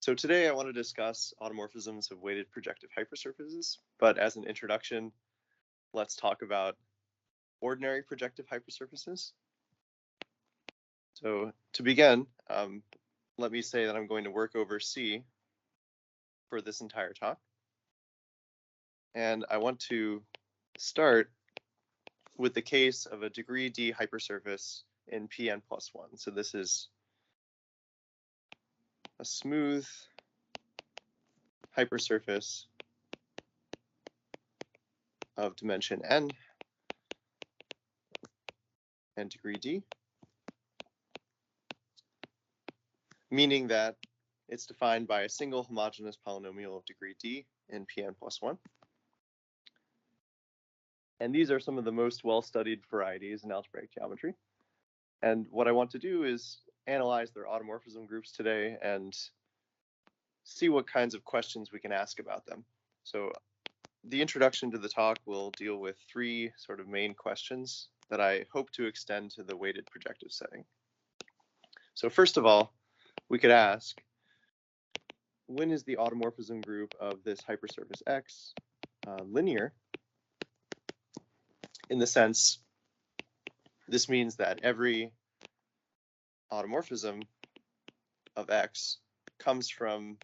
So today I want to discuss automorphisms of weighted projective hypersurfaces, but as an introduction, let's talk about ordinary projective hypersurfaces. So to begin, let me say that I'm going to work over C for this entire talk. And I want to start with the case of a degree D hypersurface in Pn plus 1. So this is a smooth hypersurface of dimension n and degree D, meaning that it's defined by a single homogeneous polynomial of degree D in Pn plus 1. And these are some of the most well-studied varieties in algebraic geometry. And what I want to do is analyze their automorphism groups today and see what kinds of questions we can ask about them. So the introduction to the talk will deal with three sort of main questions that I hope to extend to the weighted projective setting. So first of all, we could ask, when is the automorphism group of this hypersurface X linear? In the sense, this means that every automorphism of X comes from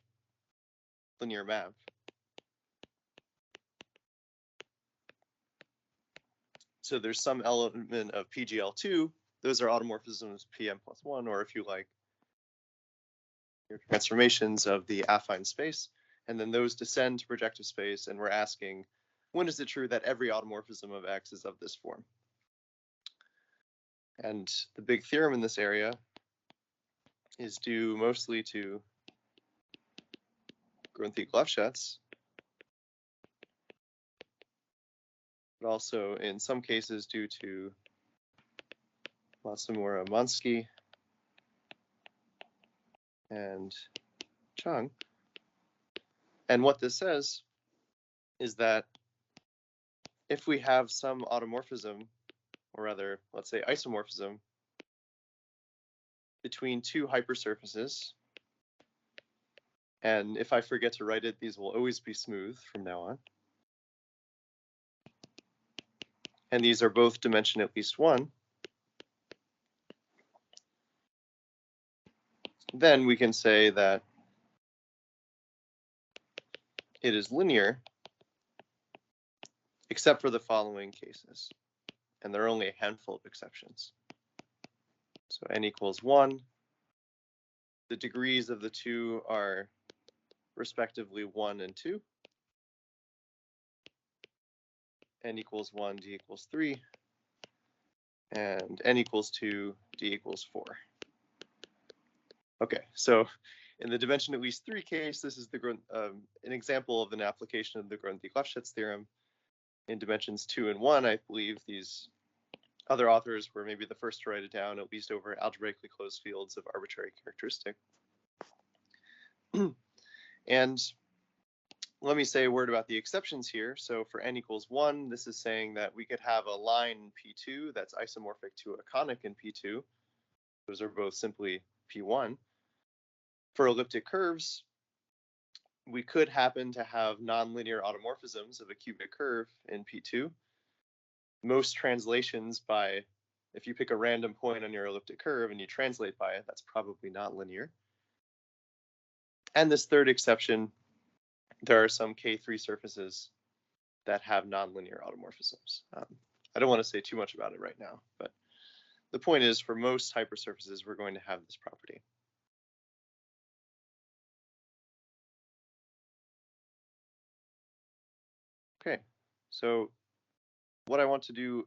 linear map. So there's some element of PGL2, those are automorphisms Pn plus 1, or if you like, your transformations of the affine space, and then those descend to projective space, and we're asking, when is it true that every automorphism of X is of this form? And the big theorem in this area is due mostly to Grunthig-Lefschetz, but also in some cases due to Matsumura-Mansky and Chung. And what this says is that if we have some automorphism, or rather, let's say isomorphism, between two hypersurfaces, and if I forget to write it, these will always be smooth from now on, and these are both dimension at least 1, then we can say that it is linear, except for the following cases. And there are only a handful of exceptions. So n equals 1. The degrees of the two are respectively 1 and 2. N equals 1, d equals 3. And n equals 2, d equals 4. Okay, so in the dimension at least 3 case, this is an example of an application of the Grunthig-Lefschetz theorem. In dimensions 2 and 1, I believe these other authors were maybe the first to write it down, at least over algebraically closed fields of arbitrary characteristic. And let me say a word about the exceptions here. So for n equals 1, this is saying that we could have a line in P2 that's isomorphic to a conic in P2. Those are both simply P1. For elliptic curves, we could happen to have nonlinear automorphisms of a cubic curve in P2. Most translations if you pick a random point on your elliptic curve and you translate by it, that's probably not linear. And this third exception, there are some K3 surfaces that have nonlinear automorphisms. I don't want to say too much about it right now, but the point is, for most hypersurfaces, we're going to have this property. Okay, so what I want to do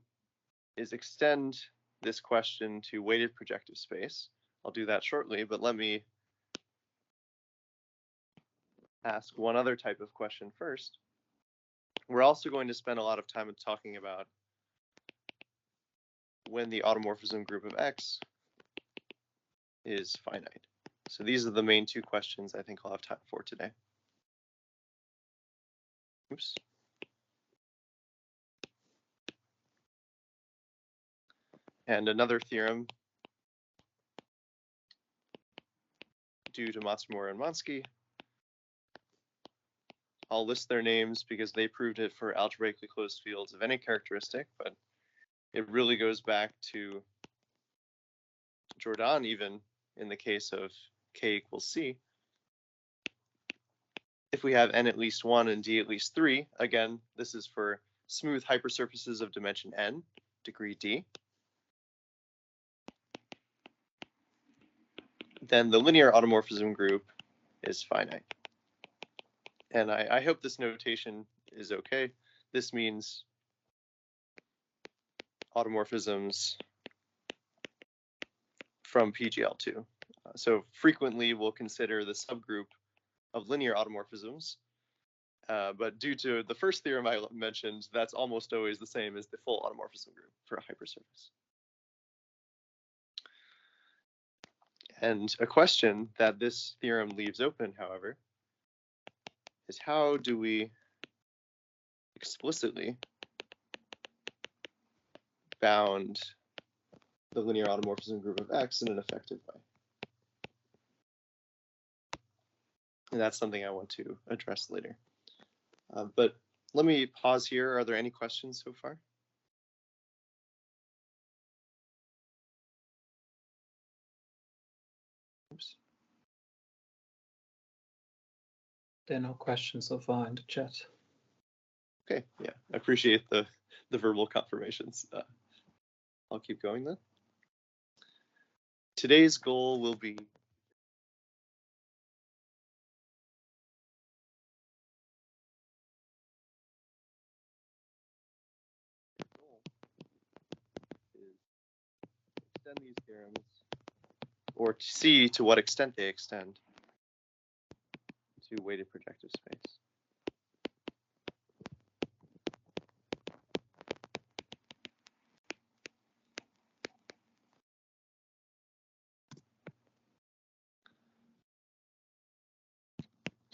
is extend this question to weighted projective space. I'll do that shortly, but let me ask one other type of question first. We're also going to spend a lot of time talking about when the automorphism group of X is finite. So these are the main two questions I think I'll have time for today. Oops. And another theorem due to Matsumura and Mansky I'll list their names because they proved it for algebraically closed fields of any characteristic, but it really goes back to Jordan even in the case of k equals c. If we have n at least 1 and d at least 3, again, this is for smooth hypersurfaces of dimension n, degree d, then the linear automorphism group is finite. And I hope this notation is okay. This means automorphisms from PGL2. So frequently we'll consider the subgroup of linear automorphisms, but due to the first theorem I mentioned, that's almost always the same as the full automorphism group for a hypersurface. And a question that this theorem leaves open, however, is how do we explicitly bound the linear automorphism group of X in an effective way? And that's something I want to address later. But let me pause here. Are there any questions so far? Oops. There are no questions so far in the chat. Okay, yeah, I appreciate the verbal confirmations. I'll keep going then. Today's goal will be extend these theorems, or to see to what extent they extend to weighted projective space.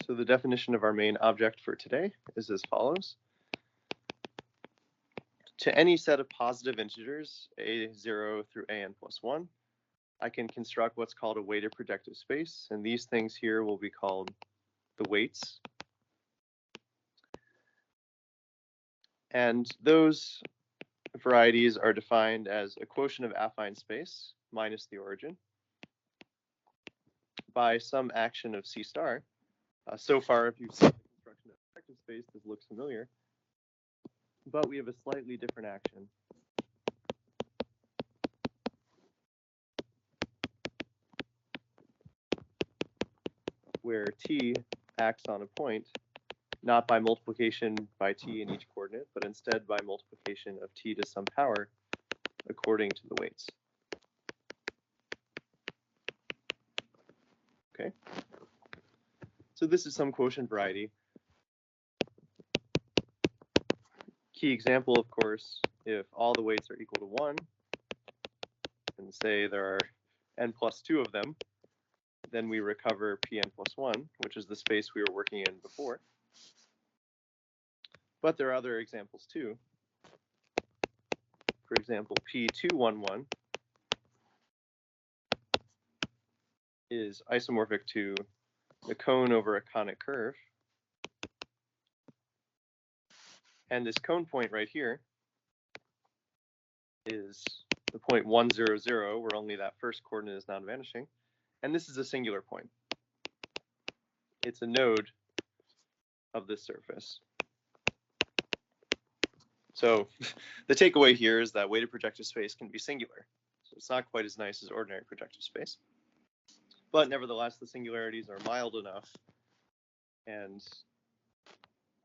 So the definition of our main object for today is as follows. To any set of positive integers, a0 through an plus 1, I can construct what's called a weighted projective space, and these things here will be called the weights. And those varieties are defined as a quotient of affine space minus the origin by some action of C star. So far, if you've seen the construction of projective space, this looks familiar, but we have a slightly different action. Where t acts on a point, not by multiplication by t in each coordinate, but instead by multiplication of t to some power according to the weights. Okay. So this is some quotient variety. Key example, of course, if all the weights are equal to 1, and say there are n plus 2 of them, then we recover Pn plus 1, which is the space we were working in before. But there are other examples too. For example, P211 is isomorphic to the cone over a conic curve. And this cone point right here is the point 1, 0, 0, where only that first coordinate is non-vanishing. And this is a singular point. It's a node of this surface. So the takeaway here is that weighted projective space can be singular. So it's not quite as nice as ordinary projective space. But nevertheless, the singularities are mild enough and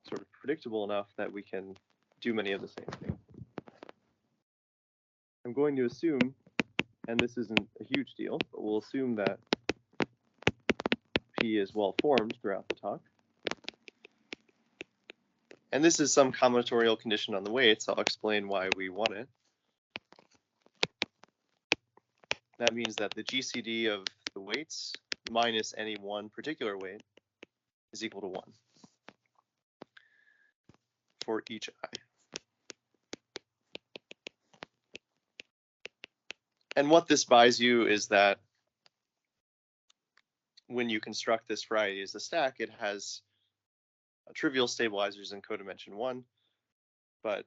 sort of predictable enough that we can do many of the same things. I'm going to assume, and this isn't a huge deal, but we'll assume that P is well formed throughout the talk. And this is some combinatorial condition on the weights. I'll explain why we want it. That means that the GCD of the weights minus any one particular weight is equal to 1 for each I. And what this buys you is that when you construct this variety as a stack, it has trivial stabilizers in codimension 1. But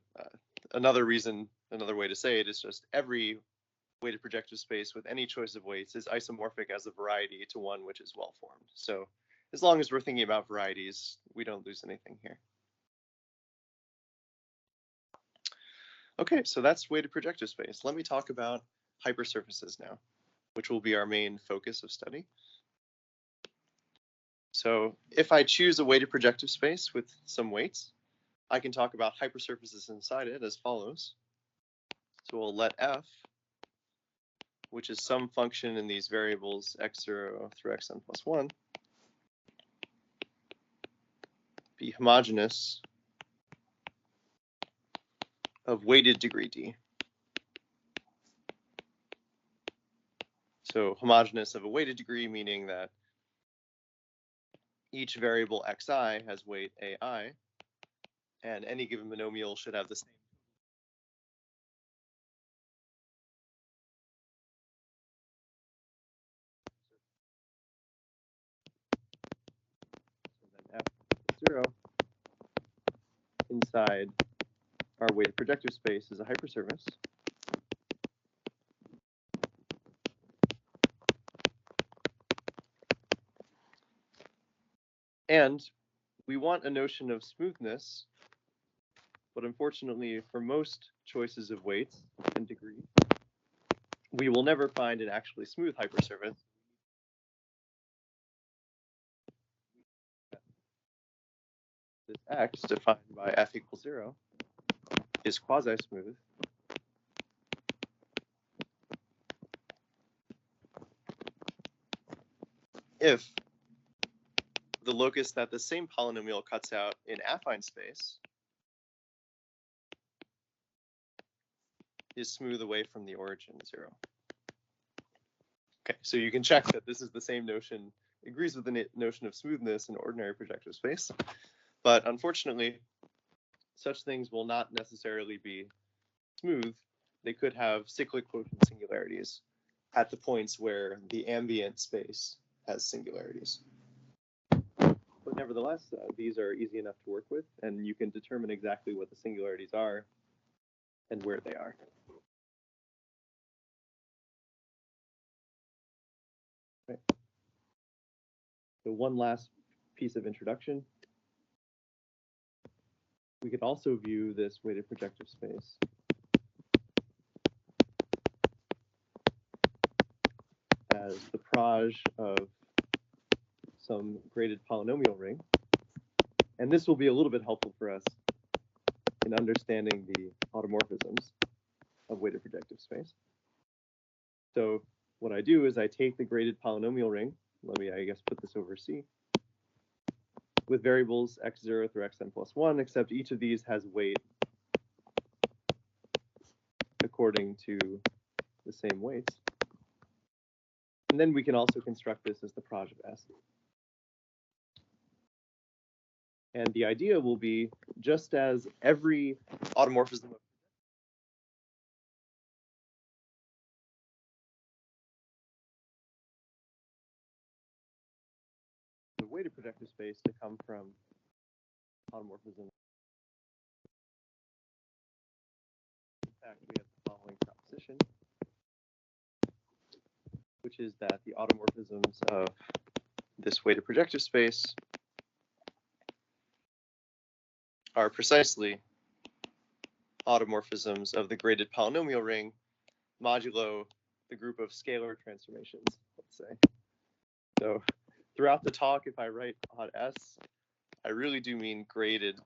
another way to say it is just every weighted projective space with any choice of weights is isomorphic as a variety to one which is well formed. So as long as we're thinking about varieties, we don't lose anything here. Okay, so that's weighted projective space. Let me talk about hypersurfaces now, which will be our main focus of study. So if I choose a weighted projective space with some weights, I can talk about hypersurfaces inside it as follows. So we'll let f, which is some function in these variables x0 through xn plus 1, be homogeneous of weighted degree d. So homogeneous of a weighted degree, meaning that each variable xi has weight ai, and any given monomial should have the same. So then f0 inside our weighted projective space is a hypersurface. And we want a notion of smoothness, but unfortunately for most choices of weights and degree, we will never find an actually smooth hypersurface. This x defined by f equals 0 is quasi-smooth if the locus that the same polynomial cuts out in affine space is smooth away from the origin 0. Okay, so you can check that this is the same notion, agrees with the notion of smoothness in ordinary projective space, but unfortunately, such things will not necessarily be smooth. They could have cyclic quotient singularities at the points where the ambient space has singularities. But nevertheless, these are easy enough to work with, and you can determine exactly what the singularities are and where they are. Right. So one last piece of introduction. We could also view this weighted projective space as the proj of some graded polynomial ring. And this will be a little bit helpful for us in understanding the automorphisms of weighted projective space. So what I do is I take the graded polynomial ring, let me, I guess, put this over C, with variables x0 through xn plus 1, except each of these has weight according to the same weights. And then we can also construct this as the proj of S. And the idea will be, just as every automorphism of the weighted projective space to come from automorphism. In fact, we have the following proposition, which is that the automorphisms of this weighted projective space are precisely automorphisms of the graded polynomial ring modulo the group of scalar transformations, let's say. So throughout the talk, if I write on S, I really do mean graded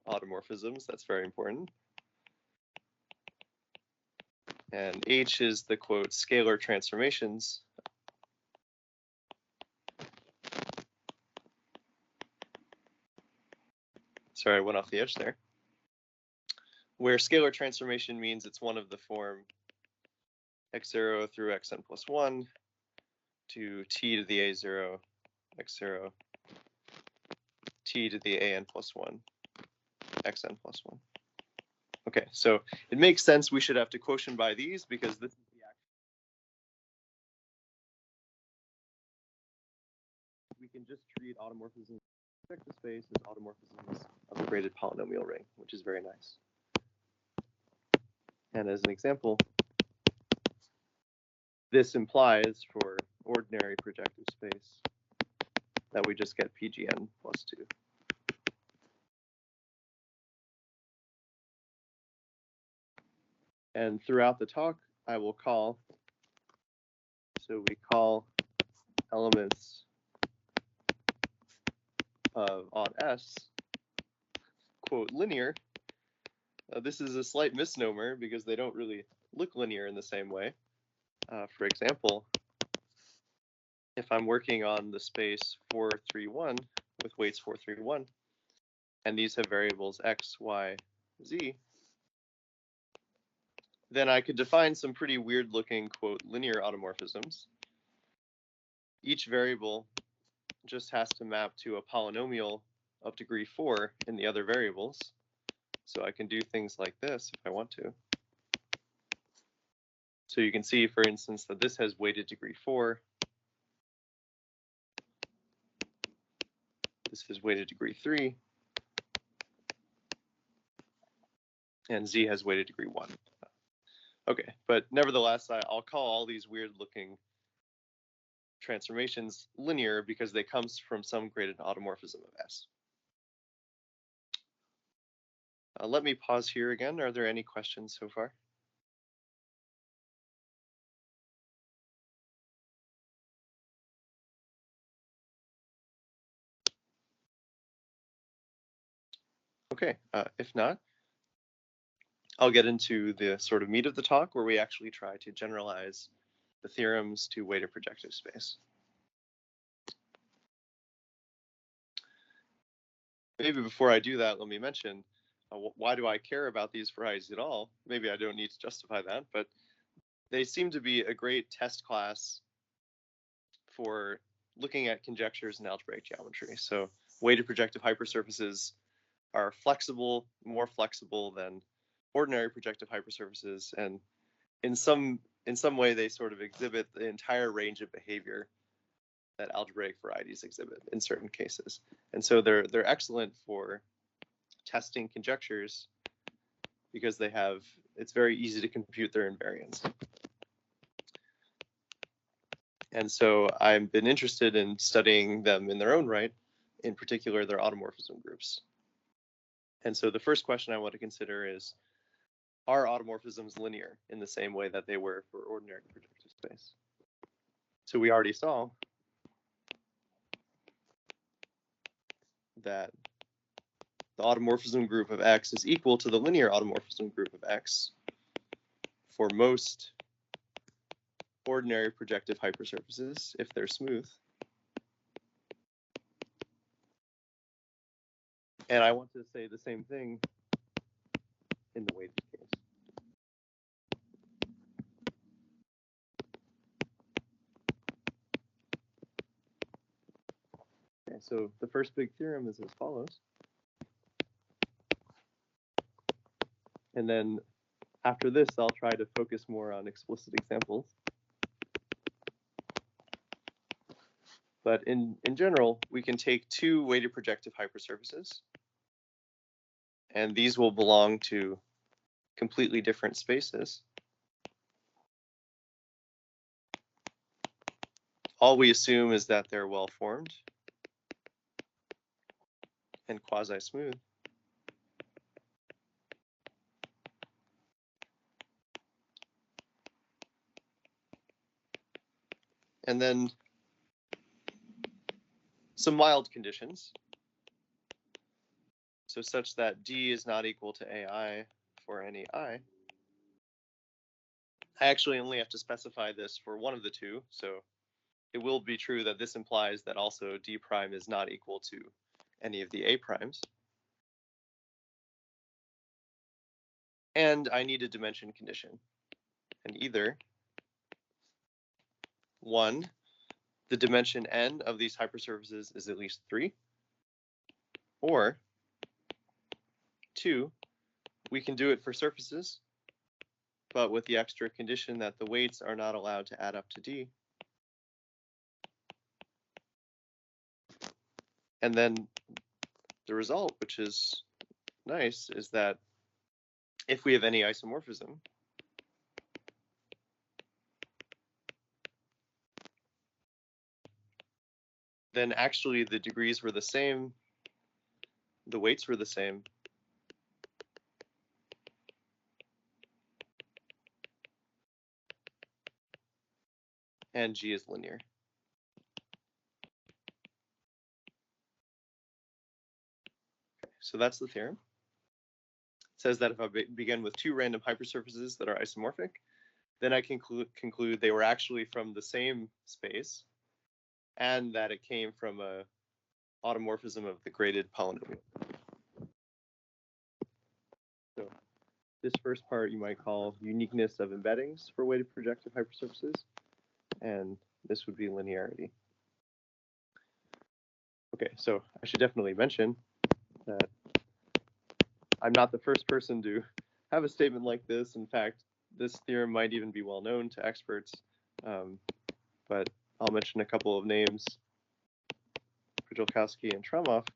automorphisms. That's very important. And H is the quote scalar transformations. Sorry, I went off the edge there. Where scalar transformation means it's one of the form x0 through xn plus 1 to t to the a0, x0, t to the an plus 1, xn plus 1. Okay, so it makes sense we should have to quotient by these because this is the actual. We can just treat automorphism projective space is automorphisms of the graded polynomial ring, which is very nice. And as an example, this implies for ordinary projective space that we just get PGN plus 2. And throughout the talk, I will call, so we call elements on S, quote, linear. This is a slight misnomer because they don't really look linear in the same way. For example, if I'm working on the space 4, 3, 1 with weights 4, 3, 1, and these have variables x, y, z, then I could define some pretty weird looking, quote, linear automorphisms. Each variable just has to map to a polynomial of degree 4 in the other variables. So I can do things like this if I want to. So you can see, for instance, that this has weighted degree 4. This is weighted degree 3. And z has weighted degree 1. Okay, but nevertheless, I'll call all these weird looking transformations linear because they come from some graded automorphism of S. Let me pause here again. Are there any questions so far? Okay, if not, I'll get into the sort of meat of the talk where we actually try to generalize the theorems to weighted projective space. Maybe before I do that, let me mention, why do I care about these varieties at all? Maybe I don't need to justify that, but they seem to be a great test class for looking at conjectures in algebraic geometry. So weighted projective hypersurfaces are flexible, more flexible than ordinary projective hypersurfaces, and in some way they sort of exhibit the entire range of behavior that algebraic varieties exhibit in certain cases. And so they're excellent for testing conjectures because it's very easy to compute their invariance. And so I've been interested in studying them in their own right, in particular their automorphism groups. And so the first question I want to consider is, are automorphisms linear in the same way that they were for ordinary projective space? So we already saw that the automorphism group of X is equal to the linear automorphism group of X for most ordinary projective hypersurfaces if they're smooth. And I want to say the same thing in the weighted case. Okay, so the first big theorem is as follows. And then after this, I'll try to focus more on explicit examples. But in general, we can take two weighted projective hypersurfaces, and these will belong to completely different spaces. All we assume is that they're well formed and quasi-smooth. And then some mild conditions. So such that D is not equal to AI for any I. I actually only have to specify this for one of the two, so it will be true that this implies that also D prime is not equal to any of the A primes. And I need a dimension condition. And either 1, the dimension n of these hypersurfaces is at least 3, or 2, we can do it for surfaces, but with the extra condition that the weights are not allowed to add up to D. And then the result, which is nice, is that if we have any isomorphism, then actually the degrees were the same, the weights were the same, and G is linear. So that's the theorem. It says that if I begin with two random hypersurfaces that are isomorphic, then I can conclude they were actually from the same space, and that it came from a automorphism of the graded polynomial. So this first part you might call uniqueness of embeddings for weighted projective hypersurfaces, and this would be linearity. Okay, so I should definitely mention that I'm not the first person to have a statement like this. In fact, this theorem might even be well known to experts, but I'll mention a couple of names. Pujolkowski and Tremoff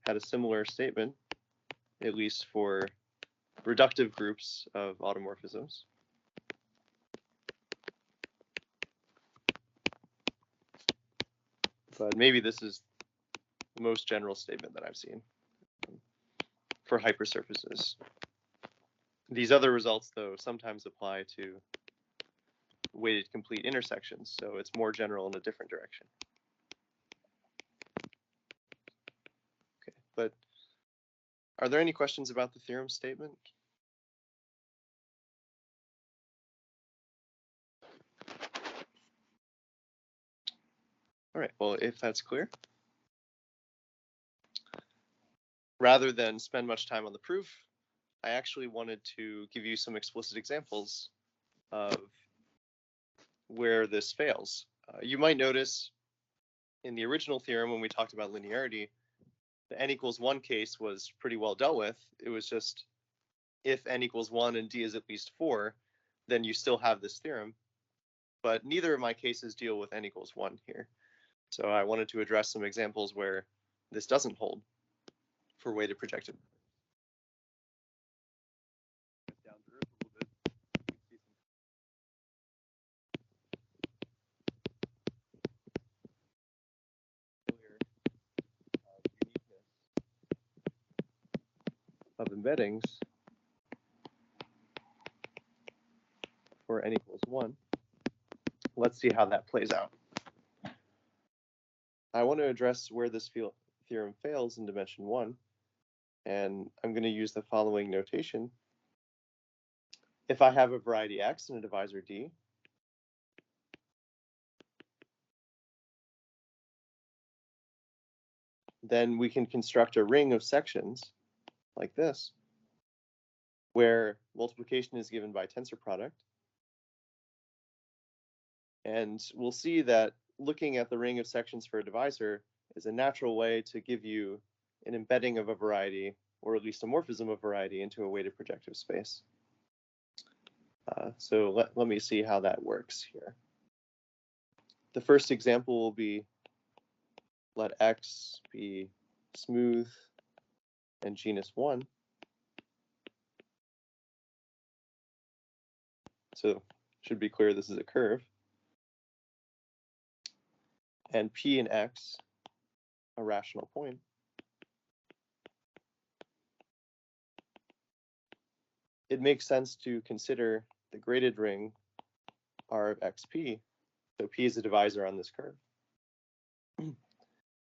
had a similar statement, at least for reductive groups of automorphisms. But maybe this is the most general statement that I've seen for hypersurfaces. These other results, though, sometimes apply to weighted complete intersections, so it's more general in a different direction. Okay, but are there any questions about the theorem statement? All right, well, if that's clear, rather than spend much time on the proof, I actually wanted to give you some explicit examples of where this fails. You might notice in the original theorem when we talked about linearity, the n equals 1 case was pretty well dealt with. It was just if n equals 1 and d is at least 4, then you still have this theorem. But neither of my cases deal with n equals 1 here. So I wanted to address some examples where this doesn't hold for weighted projective. Down to earth a little bit. Uniqueness of embeddings for n equals 1. Let's see how that plays out. I want to address where this theorem fails in dimension 1, and I'm going to use the following notation. If I have a variety X and a divisor D, then we can construct a ring of sections like this, where multiplication is given by tensor product. And we'll see that looking at the ring of sections for a divisor is a natural way to give you an embedding of a variety, or at least a morphism of variety, into a weighted projective space. So let me see how that works here. The first example will be, let X be smooth and genus 1. So should be clear this is a curve. And P and X a rational point. It makes sense to consider the graded ring R of XP. So P is a divisor on this curve.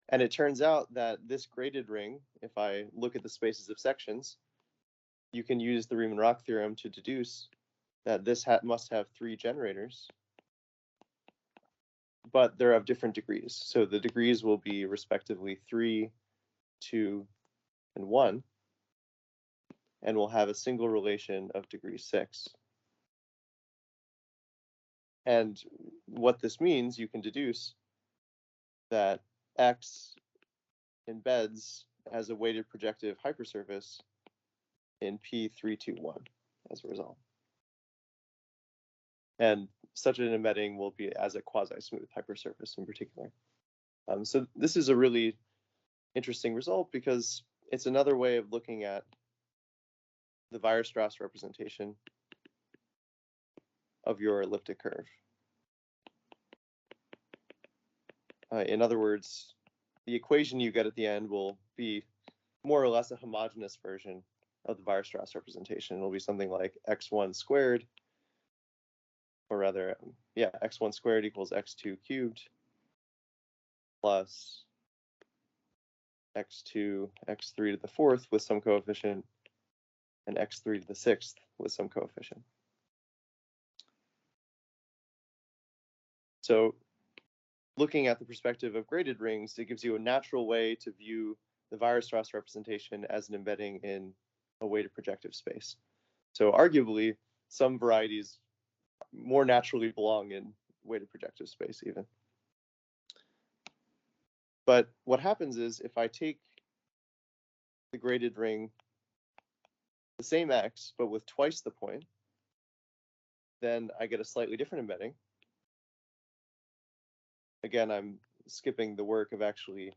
And it turns out that this graded ring, if I look at the spaces of sections, you can use the Riemann-Roch theorem to deduce that this must have 3 generators, but they're of different degrees. So the degrees will be respectively 3, 2, and 1, and we'll have a single relation of degree 6. And what this means, you can deduce that X embeds as a weighted projective hypersurface in P321 as a result. And such an embedding will be as a quasi-smooth hypersurface in particular. So this is a really interesting result because it's another way of looking at the Weierstrass representation of your elliptic curve. In other words, the equation you get at the end will be more or less a homogeneous version of the Weierstrass representation. It'll be something like x1 squared, or rather, yeah, x1 squared equals x2 cubed plus x2, x3 to the fourth with some coefficient, and x3 to the sixth with some coefficient. So looking at the perspective of graded rings, it gives you a natural way to view the Weierstrass representation as an embedding in a weighted projective space. So arguably, some varieties more naturally belong in weighted projective space even. But what happens is if I take the graded ring, the same x, but with twice the point, then I get a slightly different embedding. Again, I'm skipping the work of actually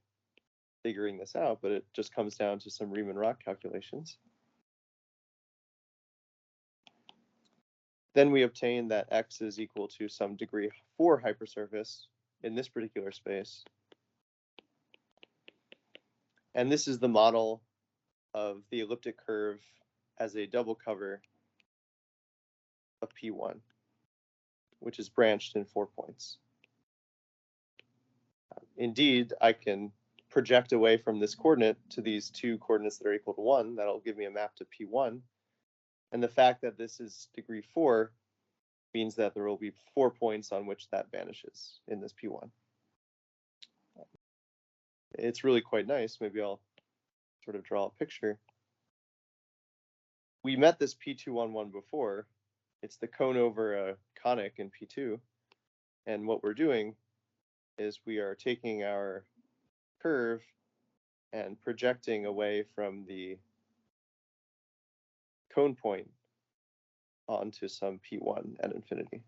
figuring this out, but it just comes down to some Riemann-Roch calculations. Then we obtain that x is equal to some degree 4 hypersurface in this particular space. And this is the model of the elliptic curve as a double cover of P1, which is branched in 4 points. Indeed, I can project away from this coordinate to these two coordinates that are equal to 1. That'll give me a map to P1. And the fact that this is degree 4 means that there will be 4 points on which that vanishes in this P1. It's really quite nice. Maybe I'll sort of draw a picture. We met this P211 before. It's the cone over a conic in P2. And what we're doing is we are taking our curve and projecting away from the cone point onto some P1 at infinity.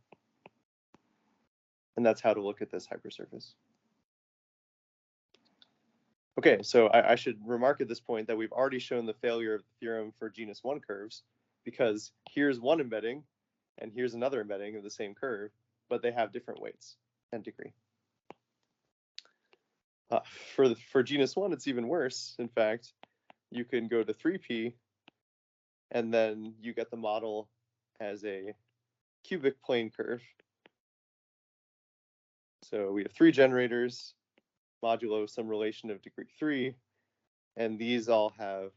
And that's how to look at this hypersurface. Okay, so I should remark at this point that we've already shown the failure of the theorem for genus 1 curves, because here's one embedding and here's another embedding of the same curve, but they have different weights and degree. For genus 1, it's even worse. In fact, you can go to 3p and then you get the model as a cubic plane curve. So we have 3 generators modulo some relation of degree 3, and these all have,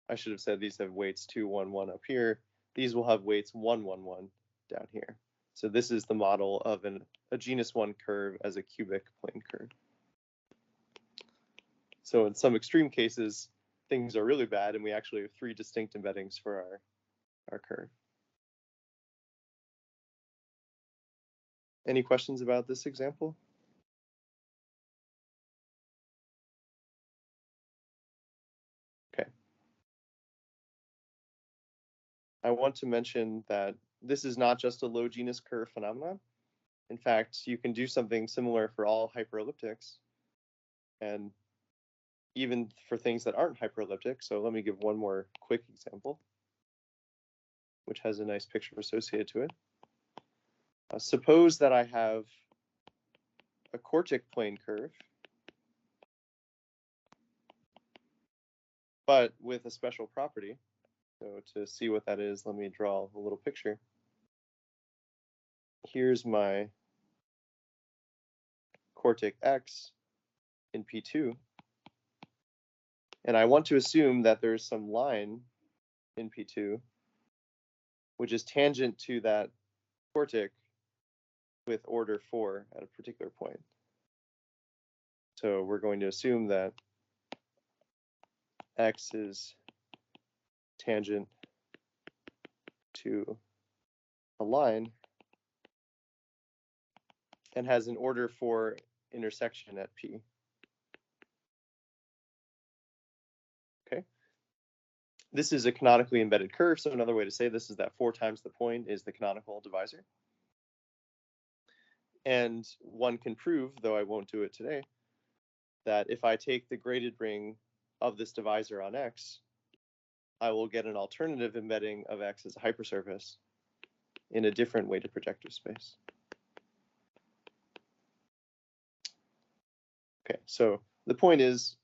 I should have said these have weights 2, 1, 1 up here. These will have weights 1, 1, 1 down here. So this is the model of a genus 1 curve as a cubic plane curve. So in some extreme cases, things are really bad, and we actually have 3 distinct embeddings for our curve. Any questions about this example? Okay. I want to mention that this is not just a low genus curve phenomenon. In fact, you can do something similar for all hyperelliptics, and even for things that aren't hyperelliptic. So let me give one more quick example, which has a nice picture associated to it. Suppose that I have a quartic plane curve, but with a special property. So to see what that is, let me draw a little picture. Here's my quartic X in P2. And I want to assume that there's some line in P2 which is tangent to that quartic with order 4 at a particular point. So we're going to assume that X is tangent to a line and has an order 4 intersection at P. Okay. This is a canonically embedded curve, so another way to say this is that 4 times the point is the canonical divisor. And one can prove, though I won't do it today, that if I take the graded ring of this divisor on X, I will get an alternative embedding of X as a hypersurface in a different weighted projective space. Okay, so the point is,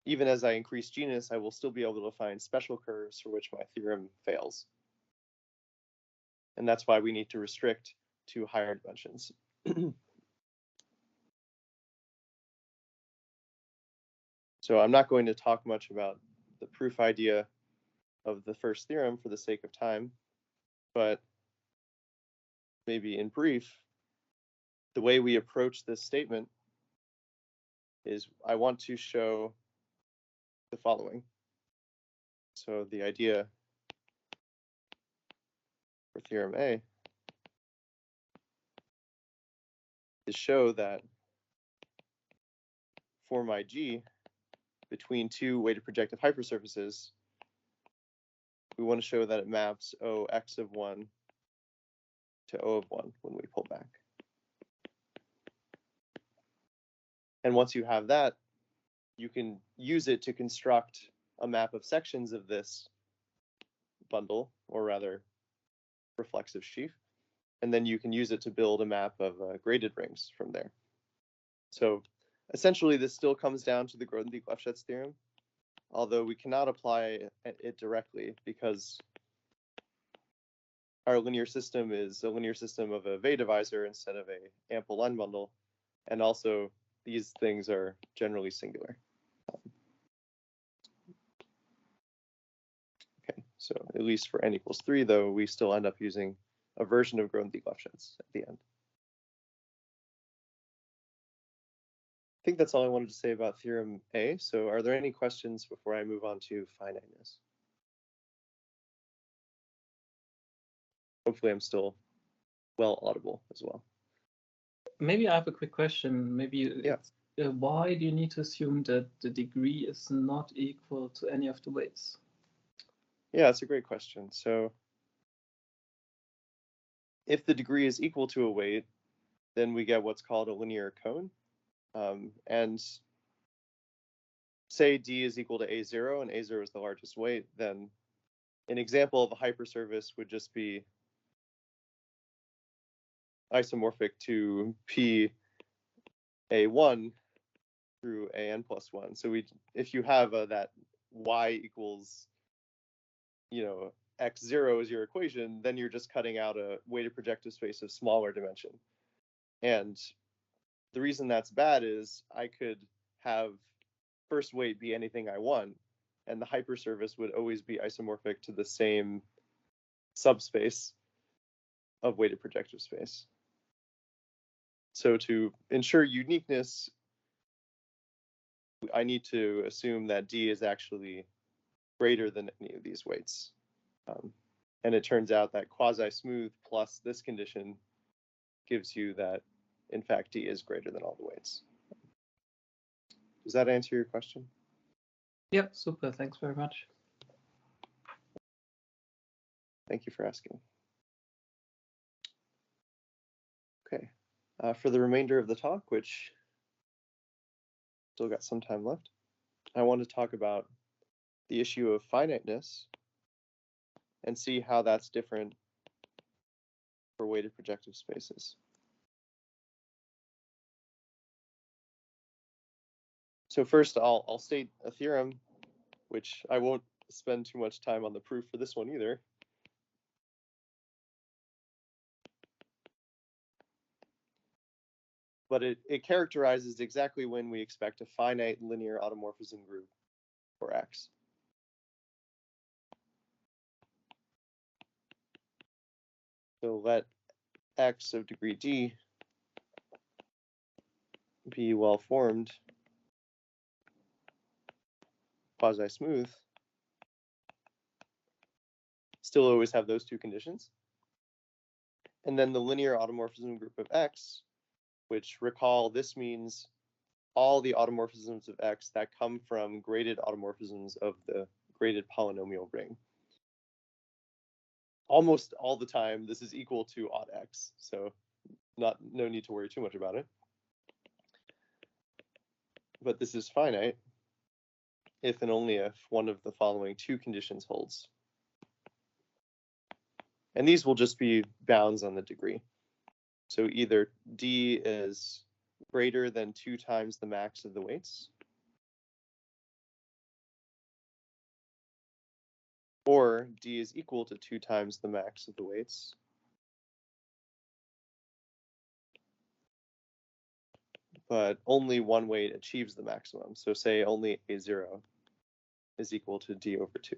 even as I increase genus, I will still be able to find special curves for which my theorem fails. And that's why we need to restrict to higher dimensions. So I'm not going to talk much about the proof idea of the first theorem for the sake of time, but maybe in brief, the way we approach this statement is I want to show the following. So the idea for theorem A is show that for my G between two weighted projective hypersurfaces, we want to show that it maps O x of 1 to O of 1 when we pull back. And once you have that, you can use it to construct a map of sections of this bundle, or rather reflexive sheaf, and then you can use it to build a map of graded rings from there. So essentially, this still comes down to the Grothendieck-Lefschetz theorem, although we cannot apply it directly because our linear system is a linear system of a Weil divisor instead of a ample line bundle, and also these things are generally singular. Okay, so at least for n equals 3, though, we still end up using a version of Grothendieck-Lefschetz at the end. I think that's all I wanted to say about theorem A. So are there any questions before I move on to finiteness? Hopefully I'm still well audible as well. Maybe I have a quick question. Maybe Yeah. Why do you need to assume that the degree is not equal to any of the weights? Yeah, that's a great question. So if the degree is equal to a weight, then we get what's called a linear cone. And say D is equal to A0 and A0 is the largest weight, then an example of a hypersurface would just be isomorphic to P A1 through AN plus 1. So if you have that Y equals, X0 is your equation, then you're just cutting out a weighted projective space of smaller dimension. And the reason that's bad is I could have first weight be anything I want, and the hypersurface would always be isomorphic to the same subspace of weighted projective space. So to ensure uniqueness, I need to assume that D is actually greater than any of these weights. And it turns out that quasi-smooth plus this condition gives you that, in fact, D is greater than all the weights. Does that answer your question? Yeah, super. Thanks very much. Thank you for asking. Okay, for the remainder of the talk, which still got some time left, I want to talk about the issue of finiteness and see how that's different for weighted projective spaces. So first, I'll state a theorem, which I won't spend too much time on the proof for this one either. But it characterizes exactly when we expect a finite linear automorphism group for X. So let X of degree D be well-formed, quasi-smooth, still always have those two conditions. And then the linear automorphism group of X, which, recall, this means all the automorphisms of X that come from graded automorphisms of the graded polynomial ring. Almost all the time, this is equal to odd X, so no need to worry too much about it. But this is finite. if and only if one of the following two conditions holds. And these will just be bounds on the degree. So either D is greater than 2 times the max of the weights, or D is equal to 2 times the max of the weights, but only one weight achieves the maximum. So say only A0 is equal to D over 2.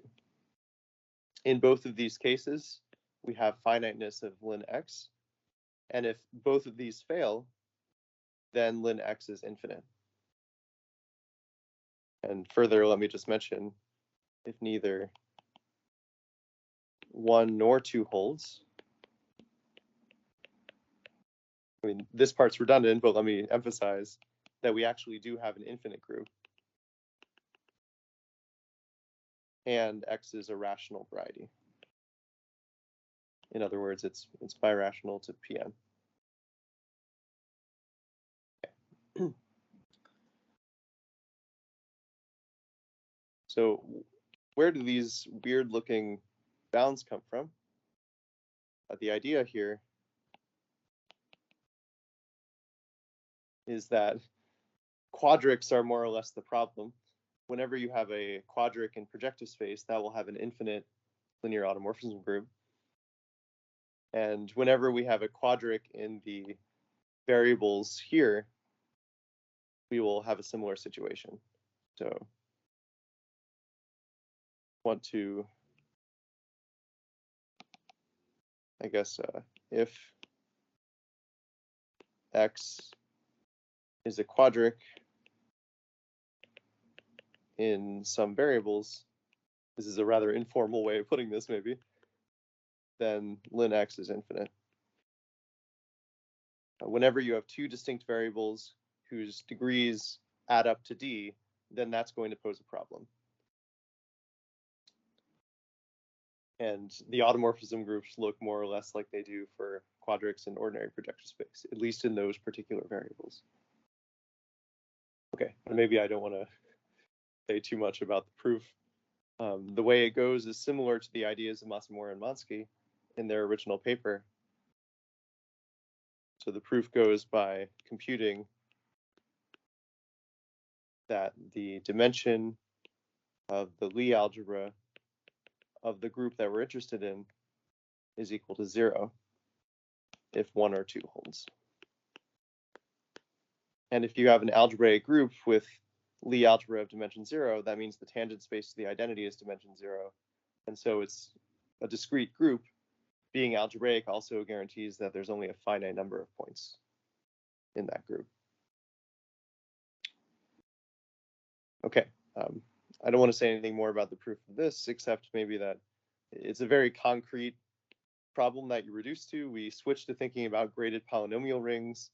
In both of these cases, we have finiteness of ln x, and if both of these fail, then ln x is infinite. And further, let me just mention, if neither 1 nor 2 holds, I mean, this part's redundant, but let me emphasize that we actually do have an infinite group. And X is a rational variety. In other words, it's birational to Pn. Okay. So where do these weird looking bounds come from? The idea here is that quadrics are more or less the problem. Whenever you have a quadric in projective space, that will have an infinite linear automorphism group. And whenever we have a quadric in the variables here, we will have a similar situation. So want to, I guess, if X is a quadric in some variables, this is a rather informal way of putting this maybe, then ln x is infinite. Whenever you have two distinct variables whose degrees add up to d, then that's going to pose a problem. And the automorphism groups look more or less like they do for quadrics in ordinary projective space, at least in those particular variables. Okay, maybe I don't want to say too much about the proof. The way it goes is similar to the ideas of Masamura and Mansky in their original paper. So the proof goes by computing that the dimension of the Lie algebra of the group that we're interested in is equal to 0 if 1 or 2 holds. And if you have an algebraic group with Lie algebra of dimension 0, that means the tangent space of the identity is dimension 0. And so it's a discrete group. Being algebraic also guarantees that there's only a finite number of points in that group. Okay, I don't want to say anything more about the proof of this, except maybe that it's a very concrete problem that you reduce to. We switch to thinking about graded polynomial rings,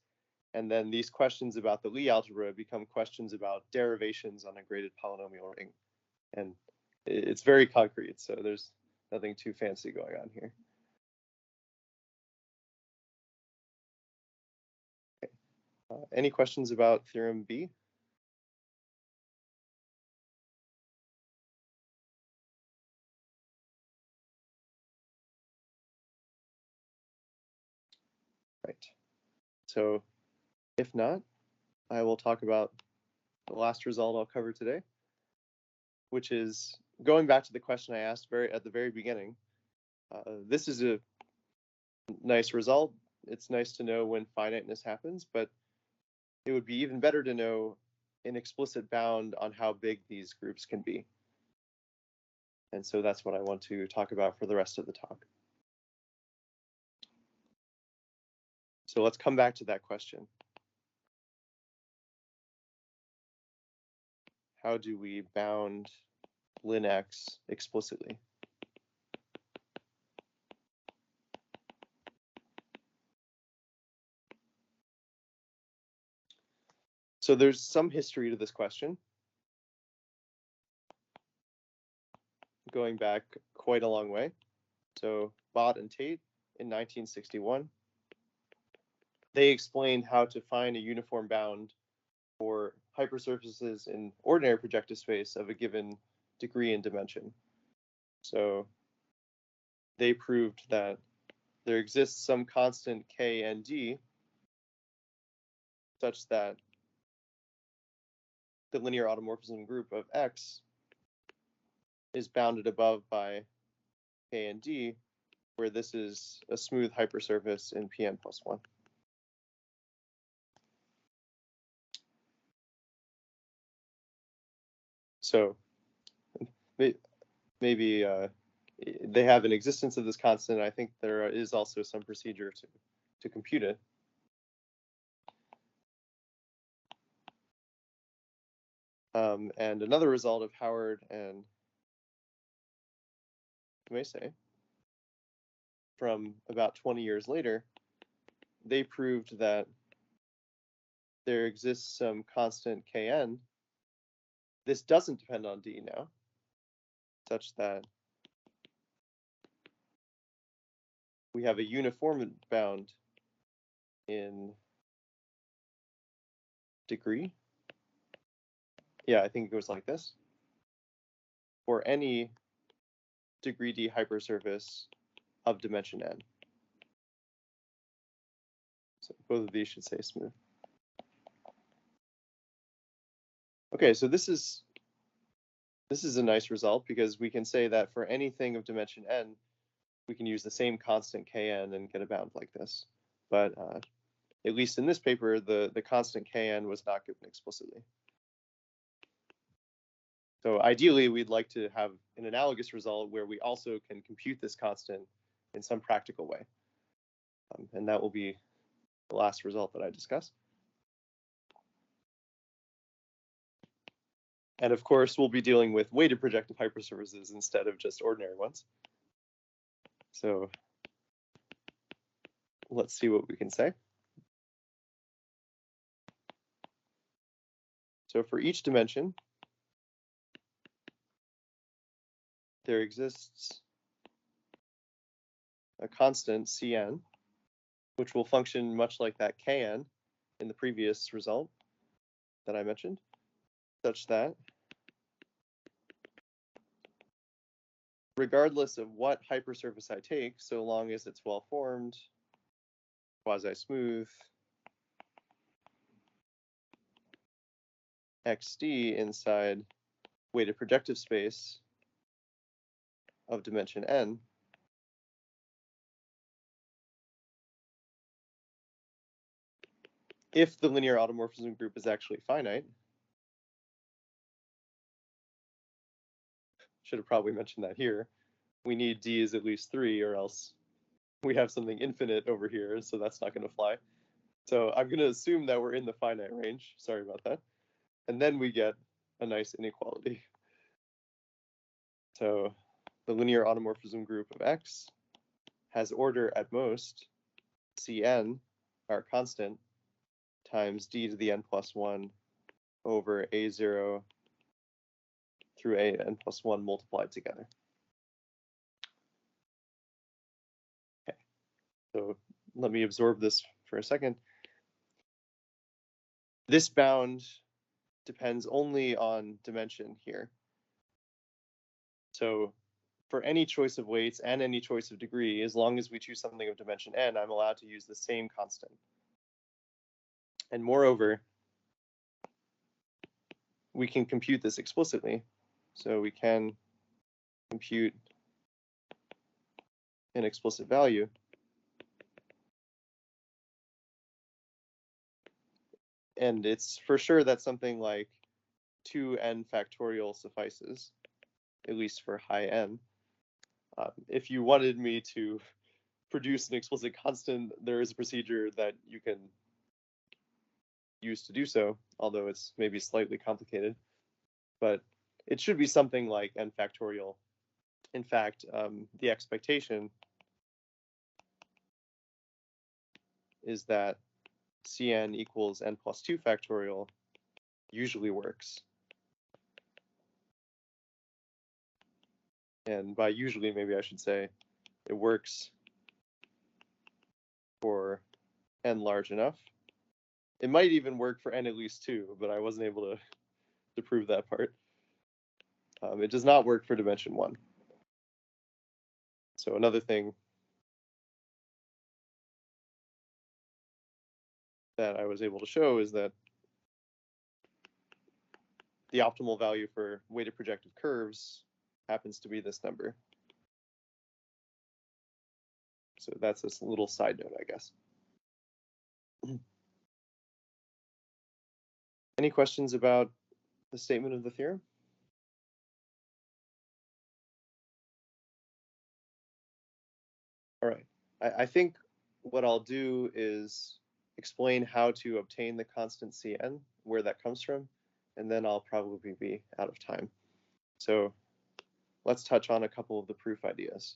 and then these questions about the Lie algebra become questions about derivations on a graded polynomial ring. And it's very concrete, so there's nothing too fancy going on here. Okay. Any questions about theorem B? Right. So if not, I will talk about the last result I'll cover today, which is going back to the question I asked at the very beginning. This is a nice result. It's nice to know when finiteness happens, but it would be even better to know an explicit bound on how big these groups can be. And so that's what I want to talk about for the rest of the talk. So let's come back to that question. How do we bound ln x explicitly? So there's some history to this question, going back quite a long way. So Bott and Tate in 1961, they explained how to find a uniform bound for hypersurfaces in ordinary projective space of a given degree and dimension. So they proved that there exists some constant k and d such that the linear automorphism group of X is bounded above by k and d, where this is a smooth hypersurface in Pn plus 1. So maybe they have an existence of this constant. I think there is also some procedure to compute it. And another result of Howard and Macy from about 20 years later, they proved that there exists some constant Kn. This doesn't depend on D now, such that we have a uniform bound in degree. Yeah, I think it goes like this. For any degree D hypersurface of dimension n. So both of these should say smooth. Okay, so this is a nice result because we can say that for anything of dimension n, we can use the same constant kn and get a bound like this. But at least in this paper, the constant kn was not given explicitly. So ideally, we'd like to have an analogous result where we also can compute this constant in some practical way. And that will be the last result that I discuss. And of course, we'll be dealing with weighted projective hypersurfaces instead of just ordinary ones. So let's see what we can say. So for each dimension, there exists a constant Cn, which will function much like that Kn in the previous result that I mentioned, such that regardless of what hypersurface I take, so long as it's well-formed, quasi-smooth, xd inside weighted projective space of dimension n, if the linear automorphism group is actually finite, should have probably mentioned that here, we need d is at least 3 or else we have something infinite over here, so that's not going to fly. So I'm going to assume that we're in the finite range. Sorry about that. And then we get a nice inequality. So the linear automorphism group of X has order at most Cn, our constant, times d to the n plus 1 over a0 through a n plus 1 multiplied together. Okay, so let me absorb this for a second. This bound depends only on dimension here. So for any choice of weights and any choice of degree, as long as we choose something of dimension n, I'm allowed to use the same constant. And moreover, we can compute this explicitly. So we can compute an explicit value. And it's for sure that something like 2n factorial suffices, at least for high n. If you wanted me to produce an explicit constant, there is a procedure that you can use to do so, although it's maybe slightly complicated. But it should be something like n factorial. In fact, the expectation is that Cn equals n plus 2 factorial usually works. And by usually, maybe I should say it works for n large enough It might even work for n at least 2, but I wasn't able to prove that part. It does not work for dimension 1. So another thing that I was able to show is that the optimal value for weighted projective curves happens to be this number. So that's this little side note, I guess. Any questions about the statement of the theorem? All right. I think what I'll do is explain how to obtain the constant Cn, where that comes from, and then I'll probably be out of time. So let's touch on a couple of the proof ideas.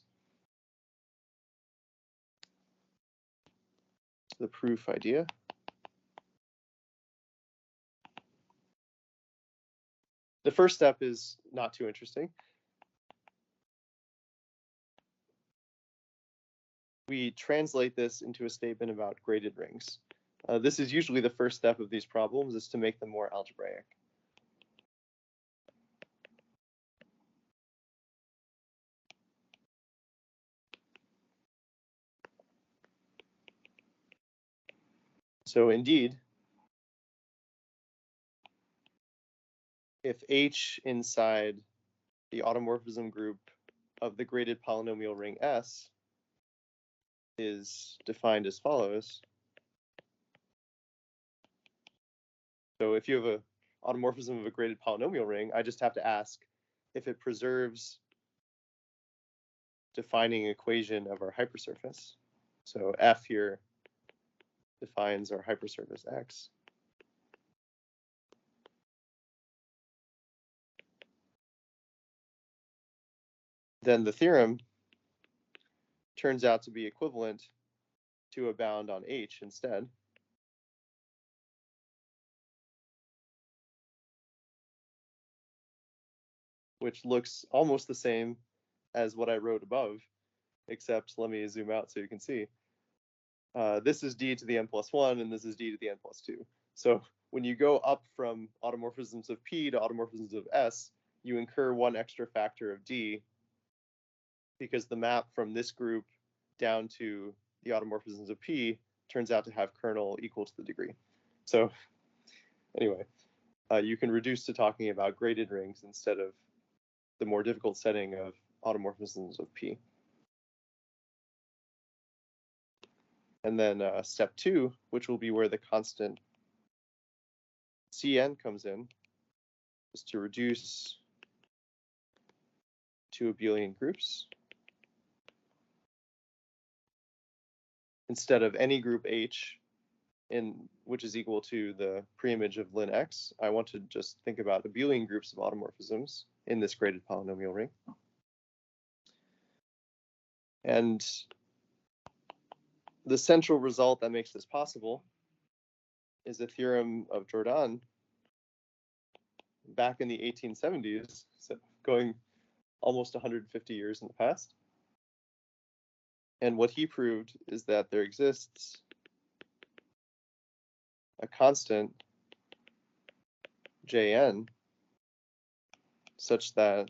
The proof idea. The first step is not too interesting. We translate this into a statement about graded rings. This is usually the first step of these problems, is to make them more algebraic. So indeed, if H inside the automorphism group of the graded polynomial ring S is defined as follows. So if you have an automorphism of a graded polynomial ring, I just have to ask if it preserves defining equation of our hypersurface. So F here defines our hypersurface X. Then the theorem turns out to be equivalent to a bound on H instead. Which looks almost the same as what I wrote above, except let me zoom out so you can see. This is d to the n plus 1, and this is d to the n plus 2. So when you go up from automorphisms of P to automorphisms of S, you incur one extra factor of d, because the map from this group down to the automorphisms of P turns out to have kernel equal to the degree. So anyway, you can reduce to talking about graded rings instead of the more difficult setting of automorphisms of P. And then step 2, which will be where the constant Cn comes in, is to reduce to abelian groups. Instead of any group H, which is equal to the preimage of ln X, I want to just think about abelian groups of automorphisms in this graded polynomial ring. And the central result that makes this possible is a theorem of Jordan back in the 1870s, so going almost 150 years in the past. And what he proved is that there exists a constant Jn such that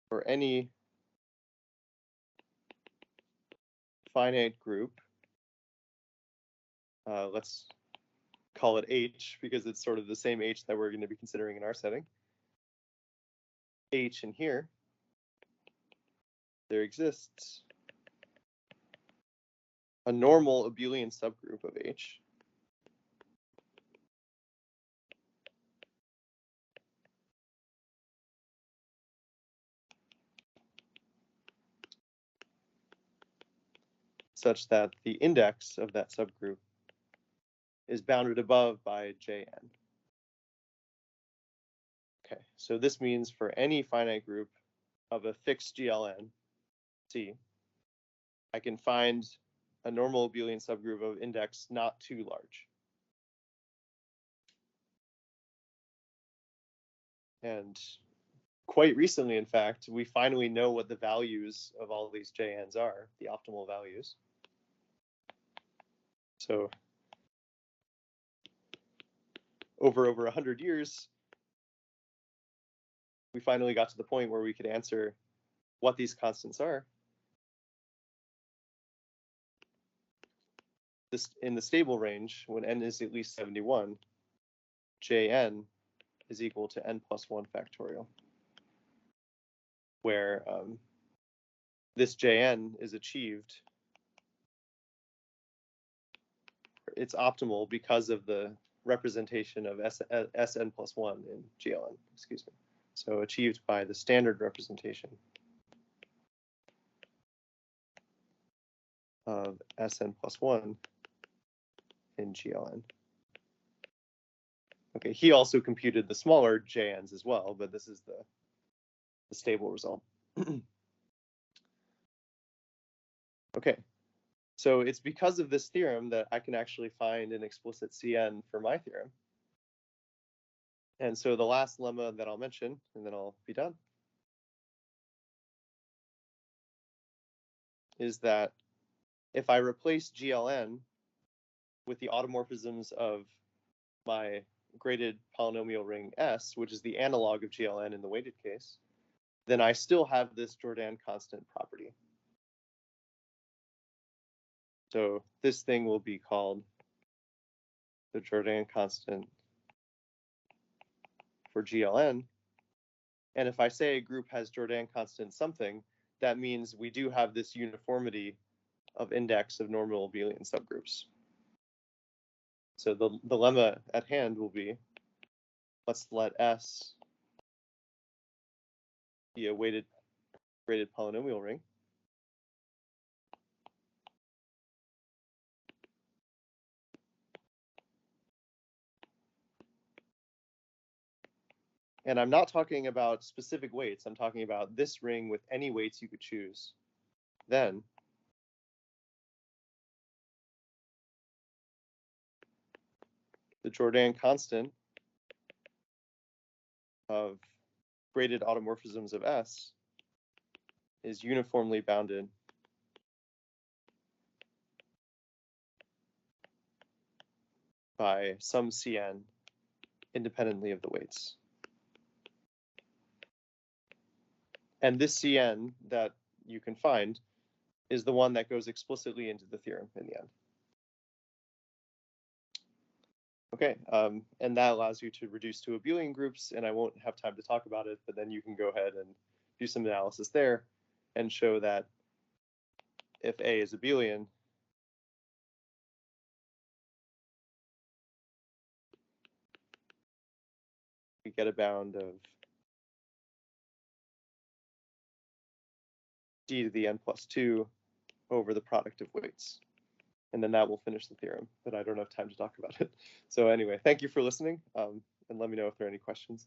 for any finite group, let's call it H because it's sort of the same H that we're going to be considering in our setting. H in here, there exists a normal abelian subgroup of H such that the index of that subgroup is bounded above by Jn. Okay, so this means for any finite group of a fixed GLN C, I can find a normal abelian subgroup of index not too large. And quite recently, in fact, we finally know what the values of all these JNs are, the optimal values. So over 100 years, we finally got to the point where we could answer what these constants are. This in the stable range, when n is at least 71, Jn is equal to n plus 1 factorial, where this Jn is achieved. It's optimal because of the representation of Sn plus 1 in GLN, excuse me. So achieved by the standard representation of Sn plus 1 in GLN. Okay, he also computed the smaller Jn's as well, but this is the stable result. Okay, so it's because of this theorem that I can actually find an explicit Cn for my theorem. And so the last lemma that I'll mention, and then I'll be done, is that if I replace GLN with the automorphisms of my graded polynomial ring S, which is the analog of GLN in the weighted case, then I still have this Jordan constant property. So this thing will be called the Jordan constant for GLN. And if I say a group has Jordan constant something, that means we do have this uniformity of index of normal abelian subgroups. So the lemma at hand will be, let's let S be a weighted graded polynomial ring. And I'm not talking about specific weights. I'm talking about this ring with any weights you could choose. Then the Jordan constant of graded automorphisms of S is uniformly bounded by some Cn independently of the weights. And this Cn that you can find is the one that goes explicitly into the theorem in the end. Okay, and that allows you to reduce to abelian groups, and I won't have time to talk about it, but then you can go ahead and do some analysis there and show that if A is abelian, we get a bound of d to the n plus 2 over the product of weights. And then that will finish the theorem, but I don't have time to talk about it. So anyway, thank you for listening, and let me know if there are any questions.